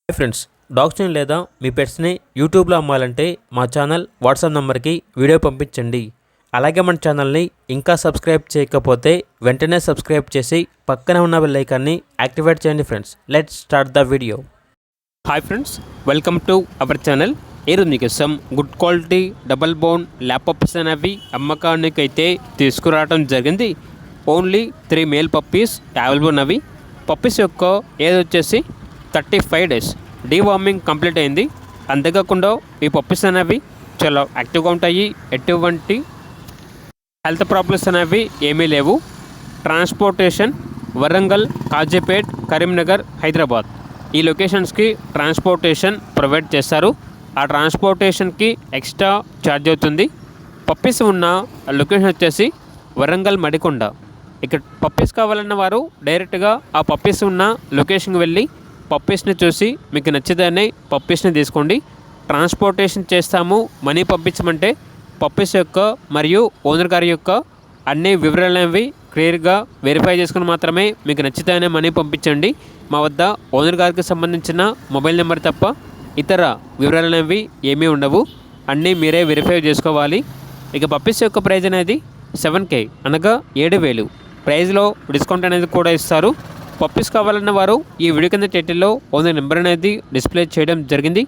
Hi friends, డాగ్స్ని లేదా మీ పెట్స్ని యూట్యూబ్లో అమ్మాలంటే మా ఛానల్ వాట్సాప్ నెంబర్కి వీడియో పంపించండి. అలాగే మన ఛానల్ని ఇంకా సబ్స్క్రైబ్ చేయకపోతే వెంటనే సబ్స్క్రైబ్ చేసి పక్కనే ఉన్న బెల్ ఐకాన్ని యాక్టివేట్ చేయండి. Friends, let's start the video. Hi friends, welcome to our channel. ఈరోజు మీకోసం good quality double bone lap puppies అనేవి అమ్మకానికి అయితే తీసుకురావడం జరిగింది. ఓన్లీ 3 మేల్ పప్పీస్ అవైలబుల్ ఉన్నవి. పప్పీస్ యొక్క ఏజ్ వచ్చేసి 35 డేస్. డీవార్మింగ్ కంప్లీట్ అయింది. అంతేకాకుండా ఈ పప్పీస్ అనేవి చాలా యాక్టివ్గా ఉంటాయి. ఎటువంటి హెల్త్ ప్రాబ్లమ్స్ అనేవి ఏమీ లేవు. ట్రాన్స్పోర్టేషన్ వరంగల్, కాజీపేట్, కరీంనగర్, హైదరాబాద్ ఈ లొకేషన్స్కి ట్రాన్స్పోర్టేషన్ ప్రొవైడ్ చేస్తారు. ఆ ట్రాన్స్పోర్టేషన్కి ఎక్స్ట్రా ఛార్జ్ అవుతుంది. పప్పీస్ ఉన్న లొకేషన్ వచ్చేసి వరంగల్ మడికొండ. ఇక్కడ పప్పీస్ కావాలన్న వారు డైరెక్ట్గా ఆ పప్పీస్ ఉన్న లొకేషన్కి వెళ్ళి పప్పీస్ని చూసి మీకు నచ్చితేనే పప్పీస్ని తీసుకోండి. ట్రాన్స్పోర్టేషన్ చేస్తాము, మనీ పంపించమంటే పప్పీస్ యొక్క మరియు ఓనర్ గారి యొక్క అన్ని వివరాలు అనేవి క్లియర్గా వెరిఫై చేసుకుని మాత్రమే మీకు నచ్చితేనే మనీ పంపించండి. మా వద్ద ఓనర్ గారికి సంబంధించిన మొబైల్ నెంబర్ తప్ప ఇతర వివరాలు అనేవి ఏమీ ఉండవు. అన్నీ మీరే వెరిఫై చేసుకోవాలి. ఇక పప్పీస్ యొక్క ప్రైజ్ అనేది 7K అనగా 7,000. ప్రైజ్లో డిస్కౌంట్ అనేది కూడా ఇస్తారు. పప్పీస్ కావాలన్న వారు ఈ వీడియో కింద టైటిల్లో ఓనర్ నెంబర్ అనేది డిస్ప్లే చేయడం జరిగింది.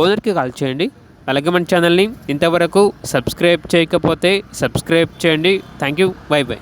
ఓనర్కి కాల్ చేయండి. అలాగే మన ఛానల్ని ఇంతవరకు సబ్స్క్రైబ్ చేయకపోతే సబ్స్క్రైబ్ చేయండి. Thank you. By by.